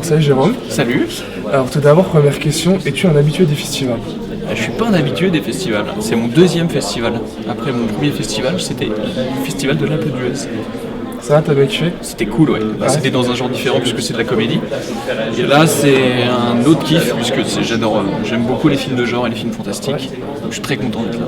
salut Jérôme. Salut. Alors tout d'abord, première question, es-tu un habitué des festivals? Je suis pas un habitué des festivals, c'est mon deuxième festival. Après mon premier festival, c'était le festival de l'Alpe d'Huez. Ça va, t'as habitué? C'était cool, ouais. C'était dans un genre différent puisque c'est de la comédie. Et là, c'est un autre kiff puisque j'aime beaucoup les films de genre et les films fantastiques. Donc je suis très content d'être là.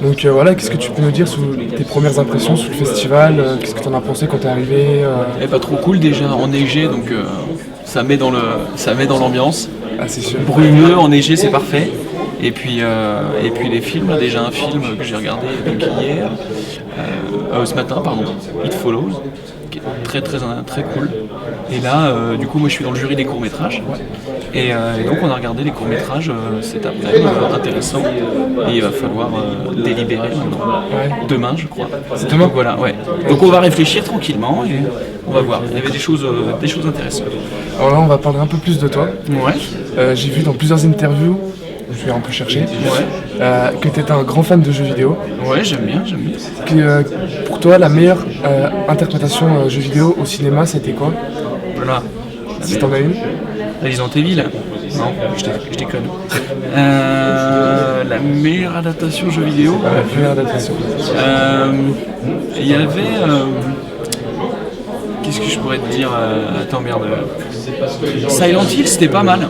Donc voilà, qu'est-ce que tu peux nous dire sur tes premières impressions sur le festival? Qu'est-ce que t'en as pensé quand t'es arrivé? Pas trop cool déjà, enneigé, donc ça met dans l'ambiance. Ah, c'est sûr. Brumeux, enneigé, c'est parfait. Et puis les films, là, déjà un film que j'ai regardé donc hier, ce matin, It Follows, qui est très cool. Et là, du coup, moi je suis dans le jury des courts-métrages. Et donc on a regardé les courts-métrages cet après-midi, intéressant. Et il va falloir délibérer maintenant. Ouais. Demain, je crois. C'est demain? Donc, voilà, ouais. Donc on va réfléchir tranquillement et on va voir. Il y avait des choses intéressantes. Alors là, on va parler un peu plus de toi. Ouais. J'ai vu dans plusieurs interviews, je vais un peu chercher, que tu étais un grand fan de jeux vidéo. Ouais, j'aime bien. Pour toi, la meilleure interprétation jeux vidéo au cinéma, c'était quoi? Voilà. Si t'en as une? Resident Evil. Non, je déconne. La meilleure adaptation jeu vidéo. La meilleure adaptation. Il y avait... Qu'est-ce que je pourrais te dire? Attends, merde. Silent Hill, c'était pas mal.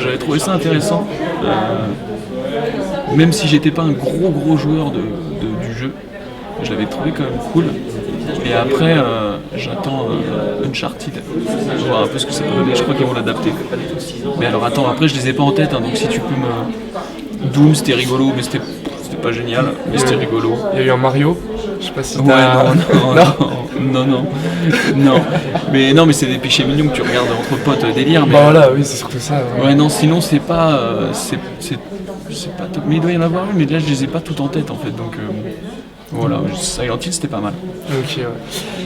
J'avais trouvé ça intéressant. Même si j'étais pas un gros joueur du jeu, je l'avais trouvé quand même cool. Et après, j'attends Uncharted. Je vais voir un peu ce que ça peut donner. Je crois qu'ils vont l'adapter. Mais alors attends, après je les ai pas en tête, hein, donc si tu peux me... Doom, c'était rigolo, mais c'était pas génial, mais c'était rigolo. Il y a eu un Mario, je sais pas si non. Mais c'est des péchés mignons que tu regardes entre potes, délire. Mais bah voilà, oui, c'est surtout ça. Ouais, non, sinon c'est pas... c'est pas top. Mais il doit y en avoir eu, mais là je les ai pas toutes en tête en fait, donc... Voilà, Silent Hill c'était pas mal. Ok, ouais.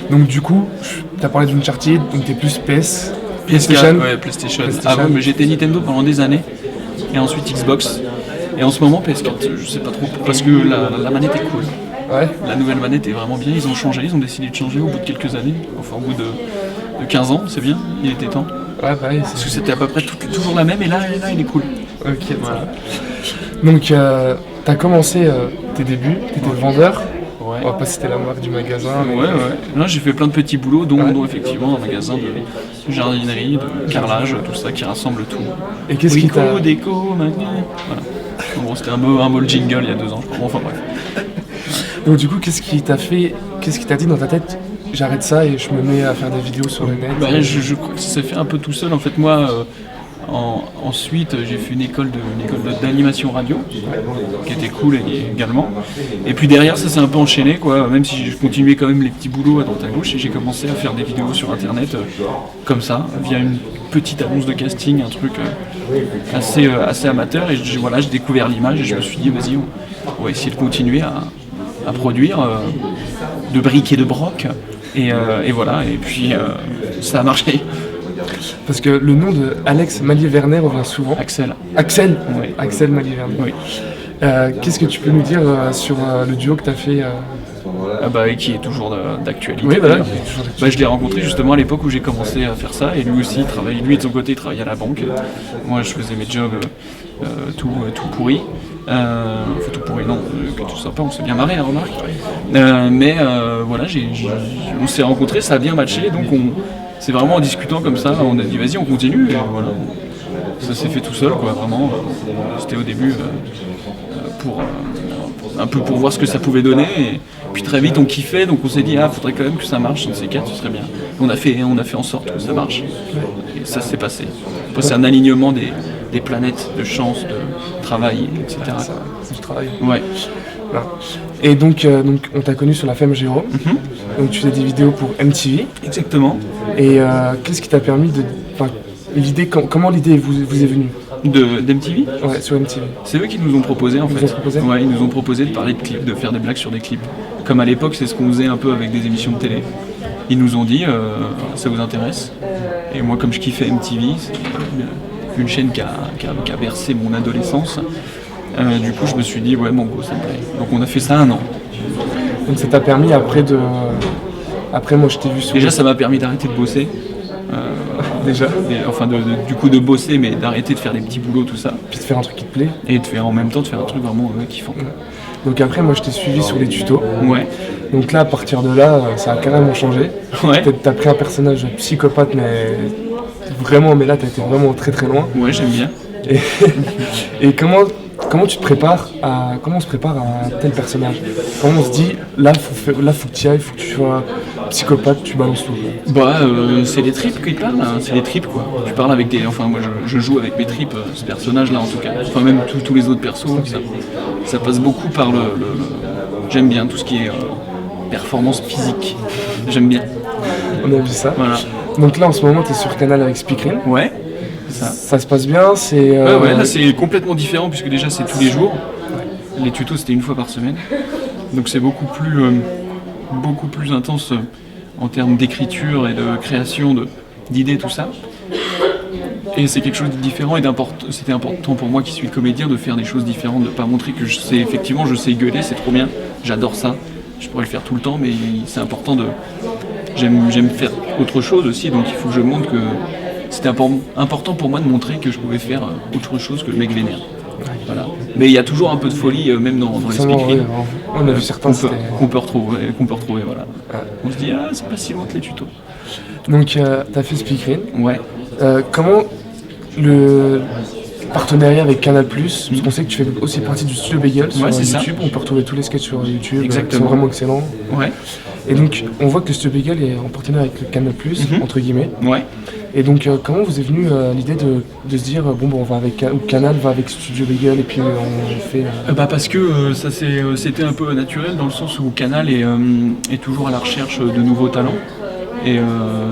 Donc du coup, t'as parlé d'Uncharted, donc t'es plus PlayStation. Ouais, PlayStation. Avant, mais j'étais Nintendo pendant des années, et ensuite Xbox. Et en ce moment PS4, je sais pas trop, parce que la manette est cool. Ouais. La nouvelle manette est vraiment bien, ils ont décidé de changer au bout de quelques années, enfin au bout de 15 ans, c'est bien, il était temps. Ouais, pareil. Parce que c'était à peu près toujours la même, et là il est cool. Ok, voilà. Donc t'as commencé tes débuts, t'étais vendeur. Ouais. On va pas citer la marque du magasin. Mais... Ouais. Là j'ai fait plein de petits boulots, dont effectivement un magasin de jardinerie, de carrelage, tout ça qui rassemble tout. Et qu'est-ce qui t'a... déco, maintenant. Voilà. En gros, c'était un mot jingle il y a 2 ans, je crois. Enfin bref. Donc du coup, qu'est-ce qui t'a dit dans ta tête? J'arrête ça et je me mets à faire des vidéos sur le net. Je crois que ça s'est fait un peu tout seul. En fait, moi, ensuite, j'ai fait une école d'animation radio, qui était cool également. Et puis derrière, ça s'est un peu enchaîné, quoi. Même si je continuais quand même les petits boulots à droite à gauche, et j'ai commencé à faire des vidéos sur Internet, comme ça, via une petite annonce de casting, un truc assez amateur. Et j'ai découvert l'image et je me suis dit, vas-y, on va essayer de continuer à produire de briques et de broc. Et voilà, et puis ça a marché. Parce que le nom de Alex Malier-Werner revient souvent. Axel. Oui. Axel Malier-Werner. Oui. Qu'est-ce que tu peux nous dire sur le duo que tu as fait et qui est toujours d'actualité. Oui, voilà. Je l'ai rencontré justement à l'époque où j'ai commencé à faire ça, et lui aussi, lui de son côté, il travaillait à la banque. Moi, je faisais mes jobs tout pourris. Tout pourri, non, tout sympa, on s'est bien marré, remarque. Voilà, on s'est rencontrés, ça a bien matché, donc c'est vraiment en discutant comme ça, on a dit vas-y, on continue, et voilà. Ça s'est fait tout seul, quoi, vraiment. C'était au début un peu pour voir ce que ça pouvait donner, et puis très vite on kiffait, donc on s'est dit faudrait quand même que ça marche, un de ces quatre, ce serait bien. On a fait en sorte que ça marche, et ça s'est passé. Après, c'est un alignement des planètes, de chance, de travail, etc. C'est du travail. Ouais. Voilà. Et donc on t'a connu sur la Femme Géo. Donc tu fais des vidéos pour MTV. Exactement. Et qu'est-ce qui t'a permis de... comment l'idée vous est venue d'MTV? Ouais, sur MTV. C'est eux qui nous ont proposé en fait. Ouais, ils nous ont proposé de parler de clips, de faire des blagues sur des clips. Comme à l'époque, c'est ce qu'on faisait un peu avec des émissions de télé. Ils nous ont dit, ça vous intéresse? Et moi, comme je kiffais MTV, c'est une chaîne qui a bercé mon adolescence. Du coup, je me suis dit, ouais, bon, go, ça me plaît. Donc on a fait ça 1 an. Donc ça t'a permis après, moi je t'ai vu sur... Déjà, ça m'a permis d'arrêter de bosser. Déjà. Enfin, du coup, de bosser, mais d'arrêter de faire des petits boulots, tout ça. Puis de faire un truc qui te plaît. Et en même temps de faire un truc vraiment kiffant. Donc après, moi, je t'ai suivi sur les tutos. Ouais. Donc là, à partir de là, ça a carrément changé. Ouais. T'as pris un personnage psychopathe, mais vraiment, mais là, t'as été vraiment très très loin. Ouais, j'aime bien. Et comment tu te prépares comment on se prépare à un tel personnage? Comment on se dit, là, faut que tu y ailles, faut que tu sois psychopathe, tu balances tout. Bah, c'est les tripes qui parlent, hein. C'est les tripes quoi. Tu parles avec des. Enfin, moi je joue avec mes tripes, ce personnage-là en tout cas. Enfin, même tous les autres persos, ça passe beaucoup par le. J'aime bien tout ce qui est performance physique. J'aime bien. On a vu ça. Voilà. Donc là, en ce moment, tu es sur Canal avec Speakerine. Ouais. Ça se passe bien, c'est... Ouais, là c'est complètement différent puisque déjà c'est tous les jours. Les tutos c'était une fois par semaine. Donc c'est beaucoup plus intense en termes d'écriture et de création d'idées, tout ça. Et c'est quelque chose de différent et c'était important pour moi qui suis comédien de faire des choses différentes, de pas montrer que je sais gueuler, c'est trop bien, j'adore ça. Je pourrais le faire tout le temps, mais c'est important J'aime faire autre chose aussi, donc il faut que je montre que c'était important pour moi de montrer que je pouvais faire autre chose que le mec vénère. Voilà. Mais il y a toujours un peu de folie, même dans les speakerines. On a vu certains qu'on peut retrouver, voilà. On se dit, c'est pas si loin que les tutos. Donc, t'as fait Speakerine. Ouais. Comment le partenariat avec Canal+, parce qu'on sait que tu fais aussi partie du Studio Bagel sur YouTube, on peut retrouver tous les sketchs sur YouTube, qui sont vraiment excellents. Ouais. Et donc, on voit que le Studio Bagel est en partenariat avec le Canal+, entre guillemets. Ouais. Et donc, comment vous est venue l'idée de se dire, on va avec Canal, va avec Studio Bagel, et puis on fait... Parce que c'était un peu naturel, dans le sens où Canal est toujours à la recherche de nouveaux talents. Et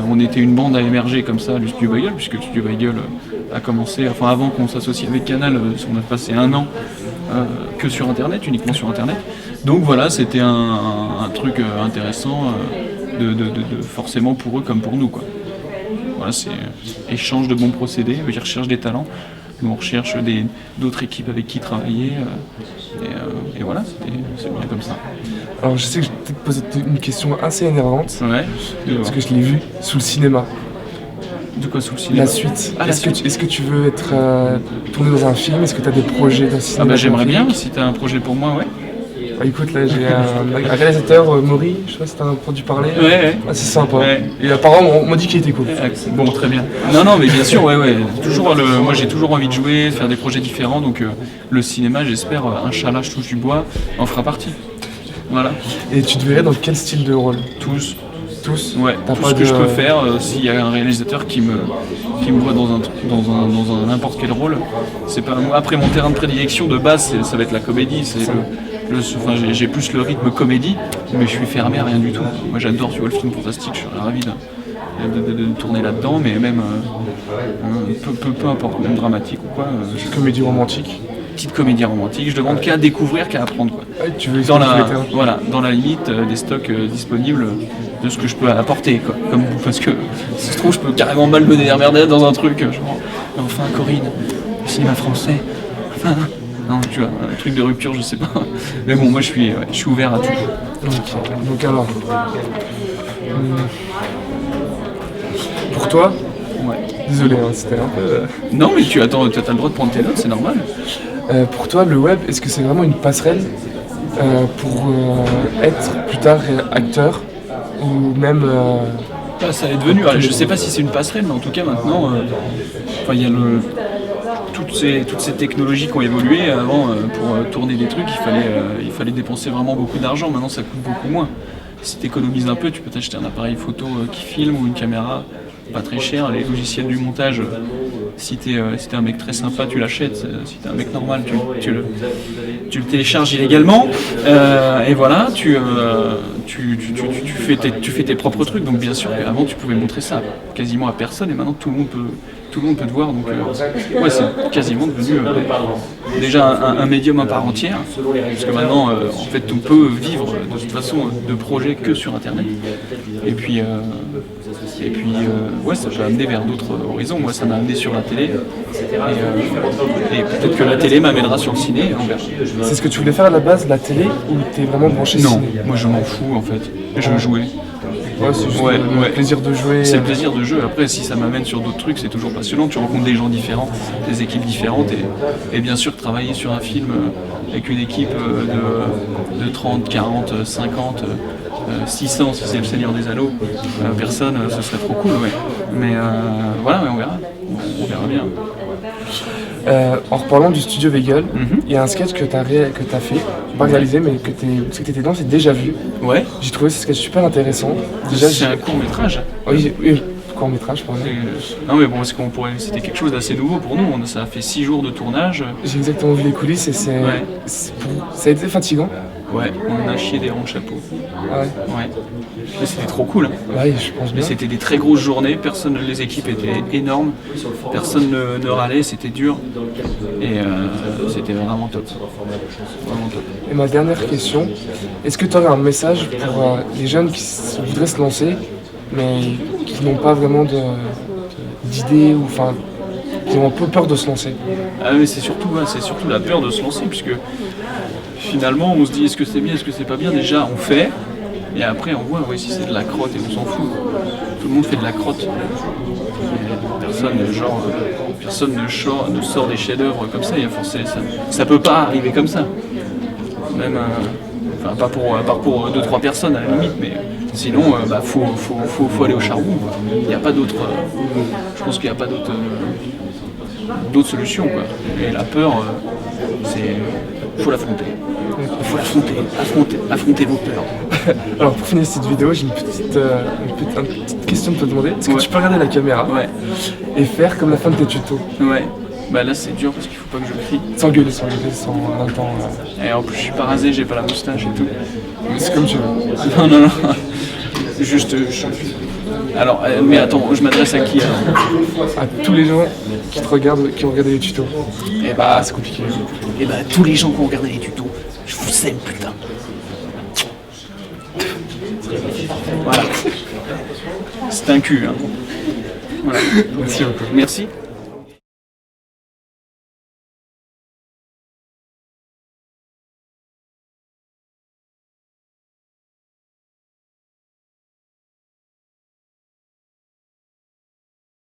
on était une bande à émerger comme ça du Studio Bagel, puisque le Studio Bagel a commencé, enfin avant qu'on s'associe avec Canal, on a passé 1 an que sur Internet, uniquement sur Internet. Donc voilà, c'était un truc intéressant de forcément pour eux comme pour nous, quoi. Voilà, c'est échange de bons procédés, ils recherchent des talents, nous on recherche d'autres équipes avec qui travailler, et voilà, c'est bien comme ça. Alors je sais que je vais peut-être poser une question assez énervante, parce que je l'ai vu sous le cinéma. De quoi sous le cinéma? La suite. Est-ce que tu veux être tourné dans un film? Est-ce que tu as des projets d'un cinéma? J'aimerais bien, si tu as un projet pour moi, ouais. Écoute, là j'ai un réalisateur, Maury, je sais pas si t'as entendu parler. Ouais. C'est sympa. Ouais. Et apparemment, on m'a dit qu'il était cool. Bon, très bien. Non, mais bien sûr, ouais. Toujours moi j'ai toujours envie de jouer, de faire des projets différents, donc le cinéma, j'espère, inchallah, je touche du bois, en fera partie. Voilà. Et tu te verrais dans quel style de rôle? Tous. Ouais, tout ce que je peux faire, s'il y a un réalisateur qui me voit dans n'importe quel rôle, c'est pas moi. Après, mon terrain de prédilection de base, ça va être la comédie, j'ai plus le rythme comédie, mais je suis fermé à rien du tout. Moi j'adore, tu vois, le film fantastique, je serais ravi de tourner là-dedans, mais même peu importe, même dramatique ou quoi. Comédie romantique. Petite comédie romantique, je demande qu'à découvrir, qu'à apprendre, quoi. Tu veux dans la limite des stocks disponibles de ce que je peux apporter, quoi. Parce que si ça se trouve, je peux carrément mal me démerder dans un truc, genre, enfin Corinne, le cinéma français, enfin, non, tu vois, un truc de rupture, je sais pas. Mais bon, moi je suis ouvert à tout. Donc alors, pour toi, désolé, c'était un peu... Non, mais t'as le droit de prendre tes notes, c'est normal. Pour toi, le web, est-ce que c'est vraiment une passerelle pour être plus tard acteur ou même... Ça est devenu, je sais pas si c'est une passerelle, mais en tout cas maintenant, il y a toutes ces technologies qui ont évolué. Avant, pour tourner des trucs, il fallait dépenser vraiment beaucoup d'argent. Maintenant, ça coûte beaucoup moins. Si tu économises un peu, tu peux t'acheter un appareil photo qui filme ou une caméra pas très cher. Les logiciels du montage, si t'es un mec très sympa, tu l'achètes. Si t'es un mec normal, tu le télécharges illégalement. Et voilà, tu fais tes propres trucs. Donc bien sûr, avant tu pouvais montrer ça quasiment à personne, et maintenant tout le monde peut te voir. Donc c'est quasiment devenu déjà un médium à part entière, parce que maintenant, en fait, on peut vivre de toute façon de projets que sur Internet. Et puis, ouais, ça m'a amené vers d'autres horizons. Moi, ça m'a amené sur la télé. Et peut-être que la télé m'amènera sur le ciné. On verra. C'est ce que tu voulais faire à la base, la télé, ou t'es vraiment branché Non, ciné? moi je m'en fous en fait. Je veux jouer. Ouais, c'est juste Ouais, le ouais. plaisir de jouer. C'est le plaisir de jeu. Après, si ça m'amène sur d'autres trucs, c'est toujours passionnant. Tu rencontres des gens différents, des équipes différentes. Et bien sûr, travailler sur un film avec une équipe de 30, 40, 50, 600, si c'est le Seigneur des Anneaux, personne, ce serait trop cool, ouais. Mais voilà, ouais, on verra. On verra bien. En reparlant du studio Vegas, il y a un sketch que t'as fait, pas réalisé, mais que t'étais dans, c'est déjà vu. Ouais. J'ai trouvé ce sketch super intéressant. Déjà, C'est un court métrage. Oui, court métrage, pardon. Non mais bon, c'était quelque chose d'assez nouveau pour nous. Ça a fait 6 jours de tournage. J'ai exactement vu les coulisses et ça a été fatigant. Ouais, on a chié des ronds de chapeau. Ah ouais. Ouais. Mais c'était trop cool. Ouais, je pense Mais bien. c'était des très grosses journées. Les équipes étaient énormes. Personne ne râlait, c'était dur. Et c'était vraiment top. Vraiment top. Et ma dernière question, est-ce que tu aurais un message pour les jeunes qui voudraient se lancer, mais qui n'ont pas vraiment d'idées, ou enfin, qui ont un peu peur de se lancer? Ah mais c'est surtout la peur de se lancer, puisque finalement on se dit est-ce que c'est bien, est-ce que c'est pas bien. Déjà on fait, et après on voit si c'est de la crotte et on s'en fout. Tout le monde fait de la crotte. Et personne ne sort des chefs-d'œuvre comme ça. Ça peut pas arriver comme ça. Même enfin pas pour 2-3 personnes à la limite, mais sinon faut aller au charbon. Il n'y a pas d'autre. Je pense qu'il n'y a pas d'autre solution, quoi. Et la peur, faut l'affronter. Faut affronter vos peurs. Alors pour finir cette vidéo, j'ai une petite question de te demander. Est-ce que tu peux regarder la caméra et faire comme la fin de tes tutos? Ouais. Bah là c'est dur parce qu'il faut pas que je crie. Sans gueuler, sans en même temps. Et en plus je suis pas rasé, j'ai pas la moustache et tout. C'est comme tu veux. Non. Juste. Alors, mais attends, je m'adresse à qui alors? À tous les gens qui te regardent, qui ont regardé les tutos. Eh bah, c'est compliqué. Eh bah, tous les gens qui ont regardé les tutos, je vous aime, putain. Voilà. C'est un cul, hein. Voilà. Merci beaucoup. Merci.